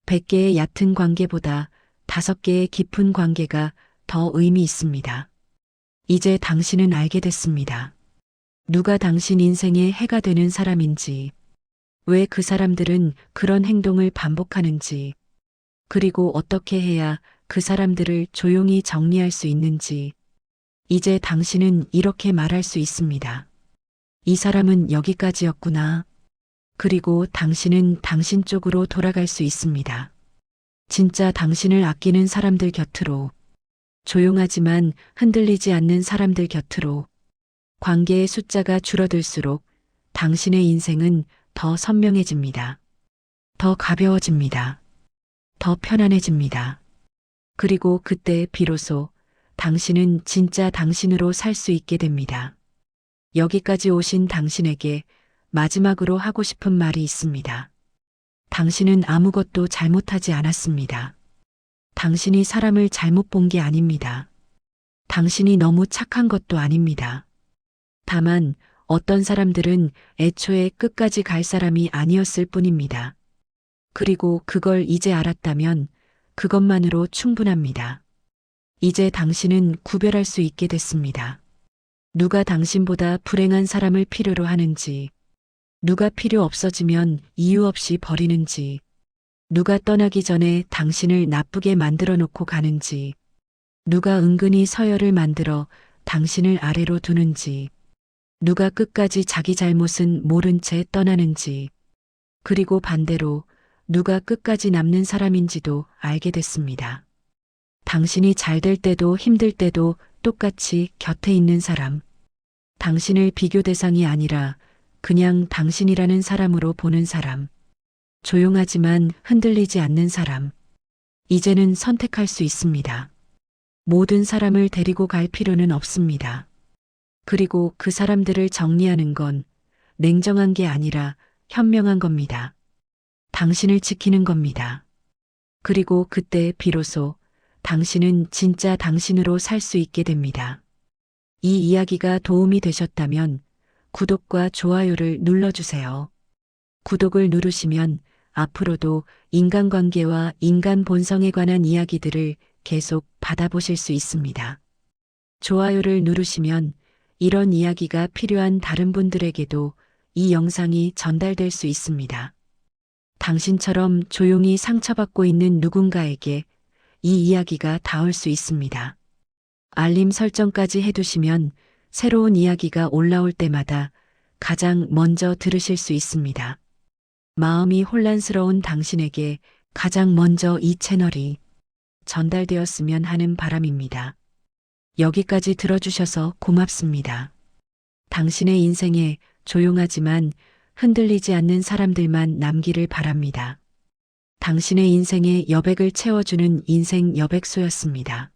S1: 100개의 얕은 관계보다 5개의 깊은 관계가 더 의미 있습니다. 이제 당신은 알게 됐습니다. 누가 당신 인생에 해가 되는 사람인지, 왜 그 사람들은 그런 행동을 반복하는지, 그리고 어떻게 해야 그 사람들을 조용히 정리할 수 있는지, 이제 당신은 이렇게 말할 수 있습니다. 이 사람은 여기까지였구나. 그리고 당신은 당신 쪽으로 돌아갈 수 있습니다. 진짜 당신을 아끼는 사람들 곁으로, 조용하지만 흔들리지 않는 사람들 곁으로. 관계의 숫자가 줄어들수록 당신의 인생은 더 선명해집니다. 더 가벼워집니다. 더 편안해집니다. 그리고 그때 비로소 당신은 진짜 당신으로 살 수 있게 됩니다. 여기까지 오신 당신에게 마지막으로 하고 싶은 말이 있습니다. 당신은 아무것도 잘못하지 않았습니다. 당신이 사람을 잘못 본 게 아닙니다. 당신이 너무 착한 것도 아닙니다. 다만 어떤 사람들은 애초에 끝까지 갈 사람이 아니었을 뿐입니다. 그리고 그걸 이제 알았다면 그것만으로 충분합니다. 이제 당신은 구별할 수 있게 됐습니다. 누가 당신보다 불행한 사람을 필요로 하는지, 누가 필요 없어지면 이유 없이 버리는지, 누가 떠나기 전에 당신을 나쁘게 만들어 놓고 가는지, 누가 은근히 서열을 만들어 당신을 아래로 두는지, 누가 끝까지 자기 잘못은 모른 채 떠나는지, 그리고 반대로 누가 끝까지 남는 사람인지도 알게 됐습니다. 당신이 잘 될 때도 힘들 때도 똑같이 곁에 있는 사람. 당신을 비교 대상이 아니라 그냥 당신이라는 사람으로 보는 사람. 조용하지만 흔들리지 않는 사람. 이제는 선택할 수 있습니다. 모든 사람을 데리고 갈 필요는 없습니다. 그리고 그 사람들을 정리하는 건 냉정한 게 아니라 현명한 겁니다. 당신을 지키는 겁니다. 그리고 그때 비로소 당신은 진짜 당신으로 살 수 있게 됩니다. 이 이야기가 도움이 되셨다면 구독과 좋아요를 눌러주세요. 구독을 누르시면 앞으로도 인간관계와 인간 본성에 관한 이야기들을 계속 받아보실 수 있습니다. 좋아요를 누르시면 이런 이야기가 필요한 다른 분들에게도 이 영상이 전달될 수 있습니다. 당신처럼 조용히 상처받고 있는 누군가에게 이 이야기가 닿을 수 있습니다. 알림 설정까지 해두시면 새로운 이야기가 올라올 때마다 가장 먼저 들으실 수 있습니다. 마음이 혼란스러운 당신에게 가장 먼저 이 채널이 전달되었으면 하는 바람입니다. 여기까지 들어주셔서 고맙습니다. 당신의 인생에 조용하지만 흔들리지 않는 사람들만 남기를 바랍니다. 당신의 인생에 여백을 채워주는 인생 여백소였습니다.